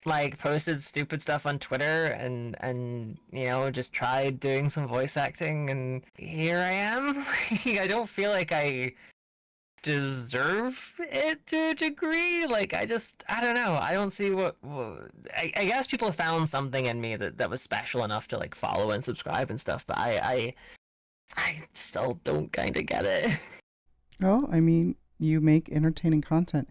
S1: like posted stupid stuff on Twitter and just tried doing some voice acting and here I am. I don't feel like I deserve it to a degree. Like I don't know. I don't see what I guess people found something in me that was special enough to like follow and subscribe and stuff, but I still don't kind of get it.
S2: Well, I mean, you make entertaining content.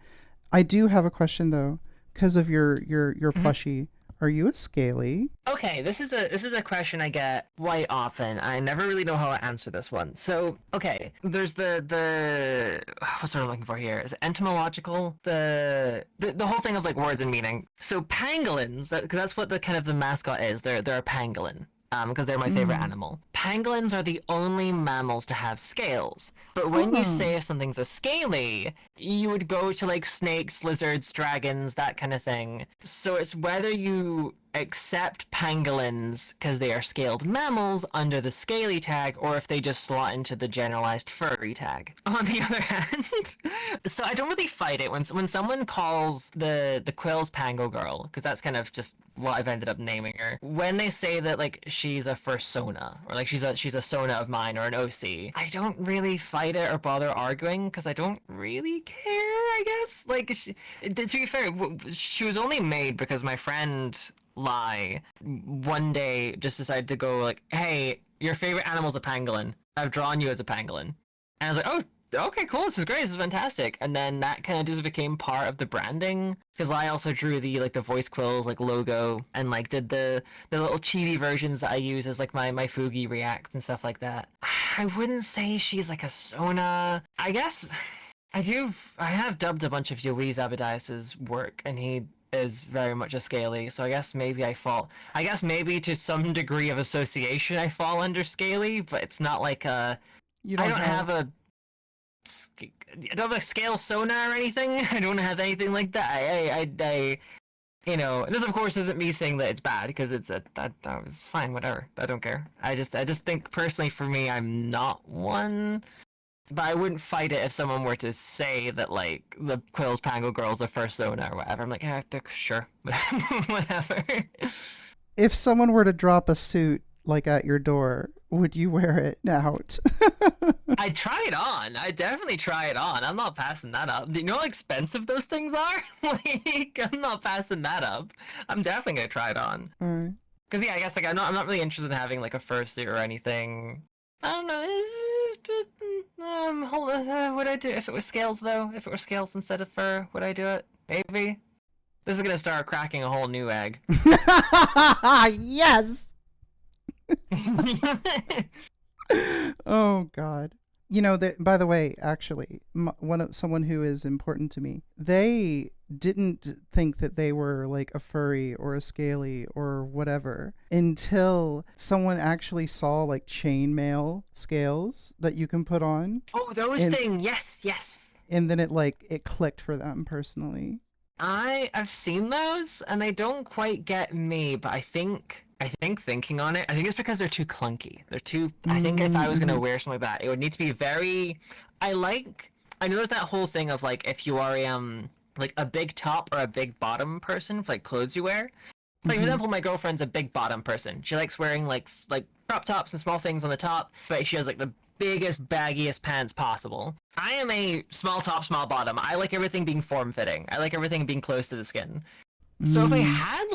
S2: I do have a question though, because of your plushie. Are you a scaly?
S1: Okay, this is a question I get quite often. I never really know how to answer this one. So, okay, there's the what's what I'm looking for here? Is it entomological? The whole thing of like words and meaning. So pangolins, because that's what the kind of the mascot is. They're a pangolin. Because they're my favorite
S2: Mm.
S1: animal. Pangolins are the only mammals to have scales. But when you
S2: Huh.
S1: say if something's a scaly, you would go to like snakes, lizards, dragons, that kind of thing. So it's whether you accept pangolins because they are scaled mammals under the scaly tag, or if they just slot into the generalized furry tag. On the other hand, so I don't really fight it when someone calls the Quills Pango Girl, because that's kind of just what I've ended up naming her. When they say that like she's a fursona or like she's a sona of mine or an OC, I don't really fight it or bother arguing because I don't really care. I guess. Like, to be fair, she was only made because my friend Lai one day just decided to go like, "Hey, your favorite animal's a pangolin. I've drawn you as a pangolin," and I was like, "Oh." Okay, cool. This is great. This is fantastic. And then that kind of just became part of the branding because I also drew the Voice Quills logo and did the little chibi versions that I use as my Fugi reacts and stuff like that. I wouldn't say she's like a Sona. I guess I have dubbed a bunch of Yoiz Abadias's work, and he is very much a scaly. So I guess maybe I guess maybe to some degree of association I fall under scaly, but it's not like a.
S2: You
S1: I
S2: don't
S1: don't have a. I don't have a scale Sona or anything. I don't have anything like that. I this of course isn't me saying that it's bad because that was fine, whatever. I don't care. I just think personally for me, I'm not one. But I wouldn't fight it if someone were to say that the Quills Pango Girl's a first Sona or whatever. I'm like, yeah, sure, whatever.
S2: If someone were to drop a suit at your door, would you wear it out?
S1: I'd try it on. I'd definitely try it on. I'm not passing that up. Do you know how expensive those things are? I'm not passing that up. I'm definitely gonna try it on.
S2: Alright.
S1: Cause yeah, I guess I'm not really interested in having a fursuit or anything. I don't know. Hold on. Would I do if it was scales though? If it were scales instead of fur, would I do it? Maybe. This is gonna start cracking a whole new egg.
S2: Yes. Oh God. By the way, actually, someone who is important to me, they didn't think that they were a furry or a scaly or whatever until someone actually saw chainmail scales that you can put on.
S1: Oh, those things. Yes.
S2: And then it clicked for them personally.
S1: I've seen those and they don't quite get me, but I think thinking on it, I think it's because they're too clunky. They're too. I think if I was gonna wear something like that, it would need to be very. I know there's that whole thing of if you are a big top or a big bottom person for clothes you wear. For example, my girlfriend's a big bottom person. She likes wearing like crop tops and small things on the top, but she has the biggest, baggiest pants possible. I am a small top, small bottom. I like everything being form-fitting. I like everything being close to the skin. So if I had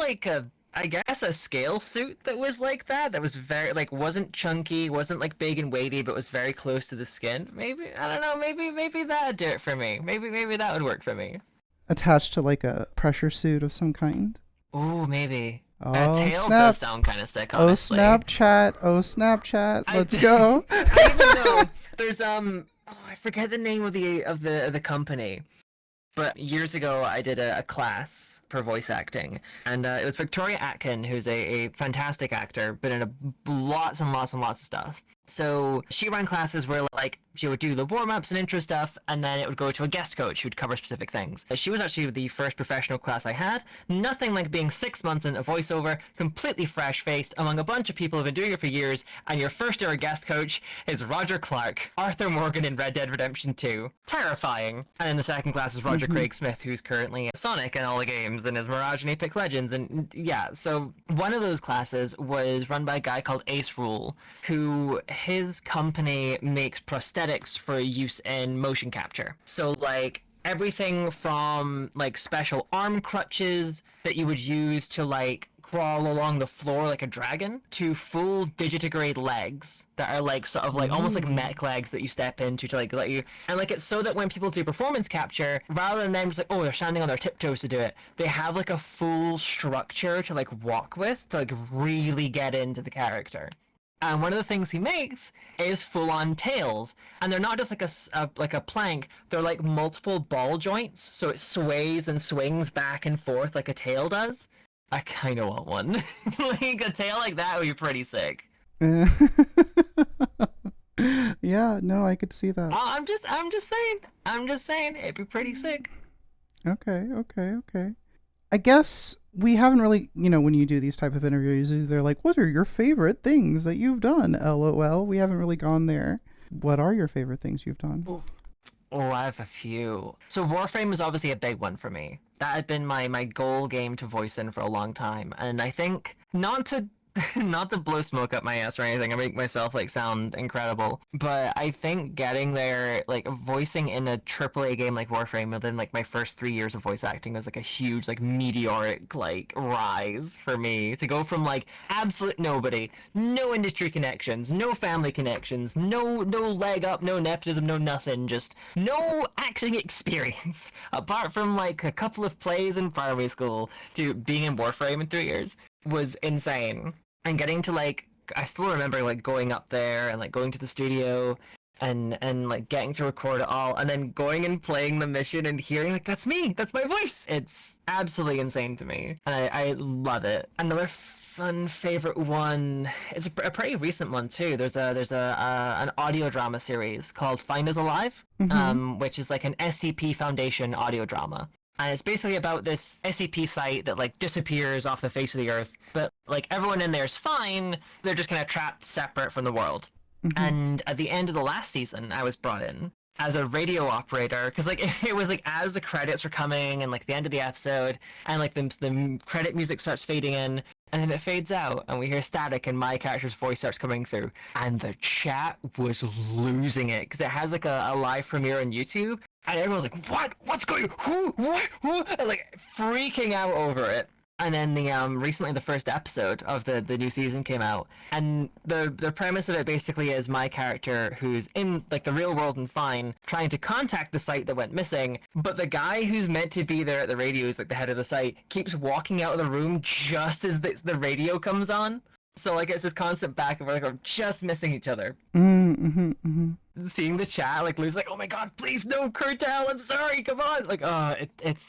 S1: I guess a scale suit that was like that was very wasn't chunky, wasn't big and weighty, but was very close to the skin. Maybe I don't know. Maybe that'd do it for me. Maybe that would work for me.
S2: Attached to a pressure suit of some kind.
S1: Ooh, maybe.
S2: Oh,
S1: tail
S2: snap.
S1: Does sound kind of sick, honestly.
S2: Snapchat. Let's go.
S1: I even know. There's I forget the name of the company. But years ago, I did a class for voice acting, and it was Victoria Atkin, who's a fantastic actor, been in lots and lots and lots of stuff. So she ran classes where she would do the warm-ups and intro stuff, and then it would go to a guest coach who'd cover specific things. She was actually the first professional class I had. Nothing like being 6 months into voiceover, completely fresh-faced, among a bunch of people who've been doing it for years, and your first ever guest coach is Roger Clark, Arthur Morgan in Red Dead Redemption 2. Terrifying. And then the second class is Roger Craig Smith, who's currently Sonic in all the games, and is Mirage in Apex Legends, and yeah, so one of those classes was run by a guy called Ace Rule, who his company makes prosthetics for use in motion capture. So everything from special arm crutches that you would use to crawl along the floor like a dragon to full digitigrade legs that are sort of almost like mech legs that you step into to let you, and it's so that when people do performance capture, rather than them just oh they're standing on their tiptoes to do it, they have a full structure to walk with to really get into the character. And one of the things he makes is full-on tails, and they're not just a plank. They're multiple ball joints, so it sways and swings back and forth like a tail does. I kind of want one. A tail like that would be pretty sick.
S2: Yeah, no, I could see that.
S1: I'm just saying, it'd be pretty sick.
S2: Okay. I guess we haven't really, when you do these type of interviews, they're what are your favorite things that you've done? LOL. We haven't really gone there. What are your favorite things you've done?
S1: Oh, I have a few. So Warframe is obviously a big one for me. That had been my goal game to voice in for a long time. And I think, not to not to blow smoke up my ass or anything, I make myself like sound incredible, but I think getting there, like voicing in a AAA game like Warframe within like my first 3 years of voice acting was like a huge like meteoric like rise for me to go from like absolute nobody, no industry connections, no family connections, no leg up, no nepotism, no nothing, just no acting experience apart from like a couple of plays in primary school to being in Warframe in 3 years was insane. And getting to like, I still remember like going up there and like going to the studio and like getting to record it all and then going and playing the mission and hearing like that's me, that's my voice. It's absolutely insane to me. And I love it. Another fun favorite one, it's a pretty recent one too. There's an audio drama series called Find Us Alive,
S2: Mm-hmm.
S1: which is like an SCP Foundation audio drama. And it's basically about this SCP site that like disappears off the face of the earth, but like everyone in there is fine. They're just kind of trapped separate from the world.
S2: Mm-hmm.
S1: And at the end of the last season, I was brought in as a radio operator because like it was like as the credits were coming and like the end of the episode and like the credit music starts fading in and then it fades out and we hear static and my character's voice starts coming through and the chat was losing it because it has like a live premiere on YouTube and everyone's like, "What? What's going? Who? What? Who?" And like freaking out over it. And then the recently the first episode of the new season came out, and the premise of it basically is my character who's in like the real world and fine, trying to contact the site that went missing, but the guy who's meant to be there at the radio, who's like the head of the site, keeps walking out of the room just as the radio comes on. So like it's this constant back and forth, like we're just missing each other.
S2: Mm-hmm. Mm-hmm.
S1: Seeing the chat, like Lou's like, "Oh my god, please no, Curtel, I'm sorry, come on!" Like,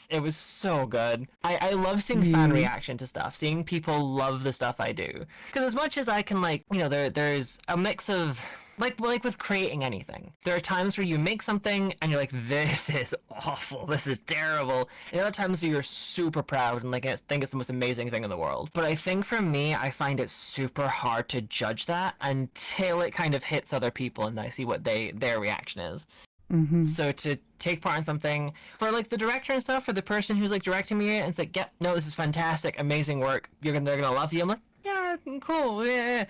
S1: it was so good. I love seeing fan
S2: Yeah.
S1: reaction to stuff, seeing people love the stuff I do. Because as much as I can, like, there's a mix of like with creating anything. There are times where you make something and you're like, "This is awful, this is terrible," and other times you're super proud and like think it's the most amazing thing in the world. But I think for me, I find it super hard to judge that until it kind of hits other people and I see what their reaction is.
S2: Mm-hmm.
S1: So to take part in something for like the director and stuff, for the person who's like directing me, and it's like, "Yep, no, this is fantastic, amazing work. They're gonna love you." I'm like, "Yeah, cool, yeah."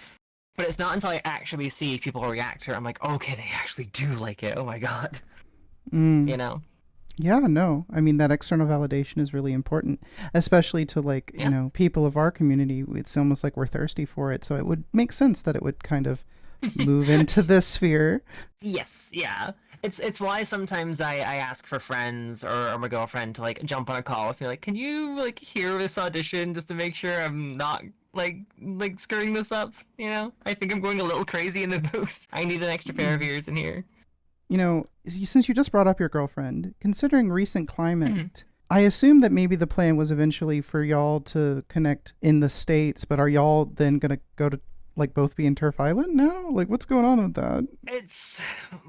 S1: But it's not until I actually see people react to it, I'm like, okay, they actually do like it. Oh my god,
S2: Mm.
S1: you know?
S2: Yeah, no. I mean, that external validation is really important, especially to like,
S1: Yeah.
S2: people of our community. It's almost like we're thirsty for it. So it would make sense that it would kind of move into this sphere.
S1: Yes, yeah. It's why sometimes I ask for friends or my girlfriend to like jump on a call with me, like, can you like hear this audition just to make sure I'm not like screwing this up? You know, I think I'm going a little crazy in the booth. I need an extra pair of ears in here.
S2: Since you just brought up your girlfriend, considering recent
S1: Mhm.
S2: climate, I assume that maybe the plan was eventually for y'all to connect in the States, but are y'all then going to go to like both be in Turf Island now? Like, what's going on with that?
S1: It's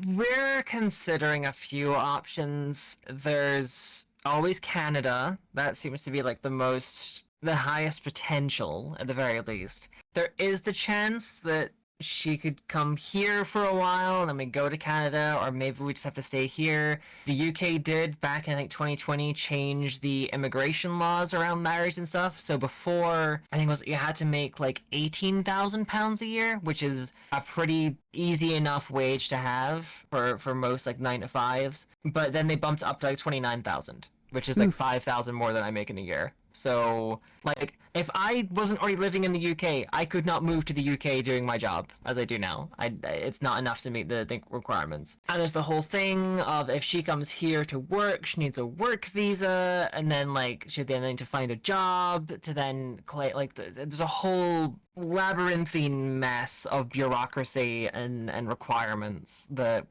S1: we're considering a few options. There's always Canada. That seems to be like the highest potential at the very least. There is the chance that she could come here for a while and then we go to Canada, or maybe we just have to stay here. The UK did back in like 2020 change the immigration laws around marriage and stuff. So before, I think it was you had to make like £18,000 a year, which is a pretty easy enough wage to have for most like 9 to 5s. But then they bumped up to like 29,000, which is like
S2: Oof.
S1: 5,000 more than I make in a year. So like if I wasn't already living in the UK, I could not move to the UK doing my job as I do now. It's not enough to meet the requirements. And there's the whole thing of if she comes here to work, she needs a work visa, and then like she then need to find a job to then collect like there's a whole labyrinthine mess of bureaucracy and requirements that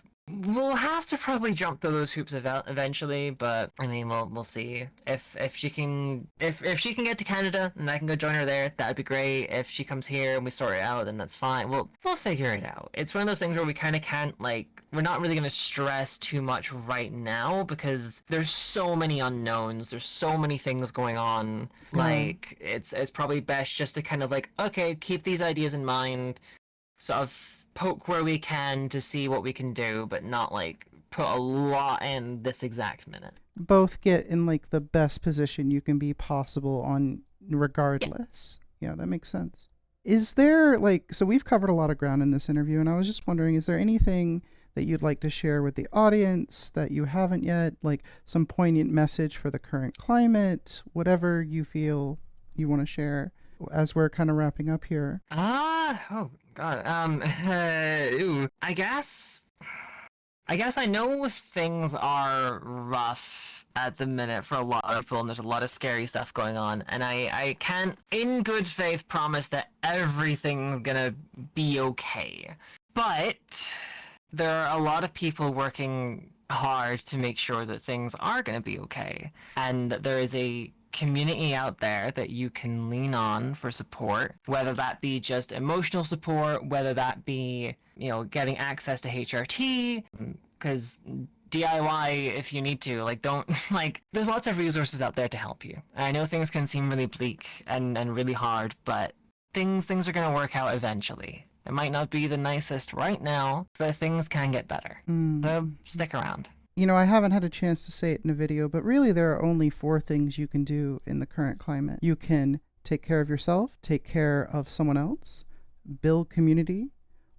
S1: we'll have to probably jump through those hoops eventually, but I mean, we'll see. If she can if she can get to Canada and I can go join her there, that'd be great. If she comes here and we sort it out, then that's fine. We'll figure it out. It's one of those things where we kind of can't like we're not really gonna stress too much right now because there's so many unknowns. There's so many things going on.
S2: Yeah.
S1: Like it's probably best just to kind of like okay, keep these ideas in mind, sort of poke where we can to see what we can do, but not like put a lot in this exact minute.
S2: Both get in like the best position you can be possible on
S1: Yeah,
S2: regardless. Yeah, that makes sense. Is there, like, so we've covered a lot of ground in this interview, and I was just wondering, is there anything that you'd like to share with the audience that you haven't yet? Like some poignant message for the current climate, whatever you feel you want to share as we're kind of wrapping up here.
S1: Oh God. Ooh. I guess I know things are rough at the minute for a lot of people, and there's a lot of scary stuff going on, and I can't, in good faith, promise that everything's gonna be okay. But there are a lot of people working hard to make sure that things are gonna be okay, and that there is a community out there that you can lean on for support, whether that be just emotional support, whether that be, getting access to HRT, because DIY if you need to. Like, don't, like, there's lots of resources out there to help you. And I know things can seem really bleak and really hard, but things are gonna work out eventually. It might not be the nicest right now, but things can get better. So stick around.
S2: I haven't had a chance to say it in a video, but really there are only 4 things you can do in the current climate. You can take care of yourself, take care of someone else, build community,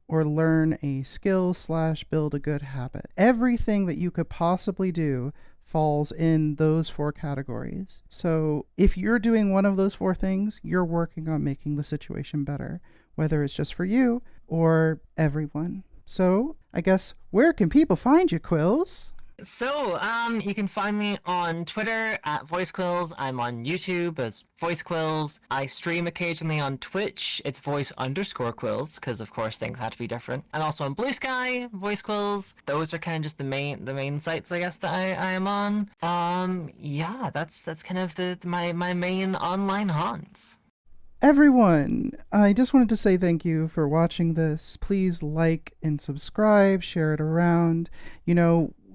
S2: or learn a skill / build a good habit. Everything that you could possibly do falls in those 4 categories. So if you're doing one of those 4 things, you're working on making the situation better, whether it's just for you or everyone. So I guess, where can people find you, Quills?
S1: So, you can find me on Twitter at Voice Quills. I'm on YouTube as Voice Quills. I stream occasionally on Twitch. It's Voice_Quills, because of course things have to be different. And also on Blue Sky, Voice Quills. Those are kind of just the main sites, I guess, that I am on. Yeah, that's kind of my main online haunts.
S2: Everyone, I just wanted to say thank you for watching this. Please like and subscribe, share it around.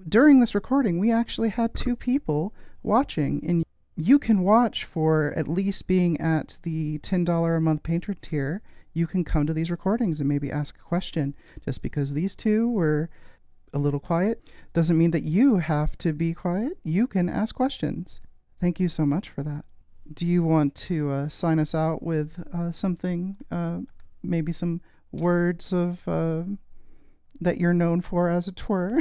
S2: During this recording, we actually had 2 people watching, and you can watch for at least being at the $10 a month patron tier. You can come to these recordings and maybe ask a question. Just because these 2 were a little quiet doesn't mean that you have to be quiet. You can ask questions. Thank you so much for that. Do you want to sign us out with something, maybe some words of that you're known for as a twirler?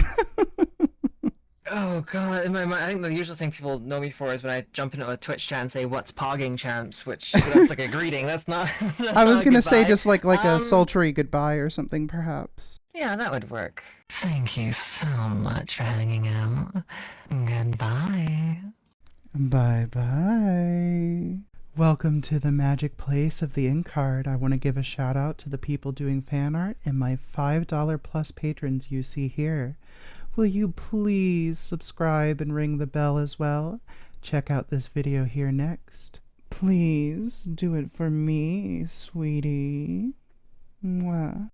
S1: Oh God, I think the usual thing people know me for is when I jump into a Twitch chat and say, "What's pogging, champs?" Which that's like a greeting. That's not. That's
S2: I was
S1: going to
S2: say just like a sultry goodbye or something, perhaps.
S1: Yeah, that would work. Thank you so much for hanging out. Goodbye.
S2: Bye-bye. Welcome to the magic place of the ink card. I want to give a shout out to the people doing fan art and my $5 plus patrons you see here. Will you please subscribe and ring the bell as well? Check out this video here next. Please do it for me, sweetie. Mwah.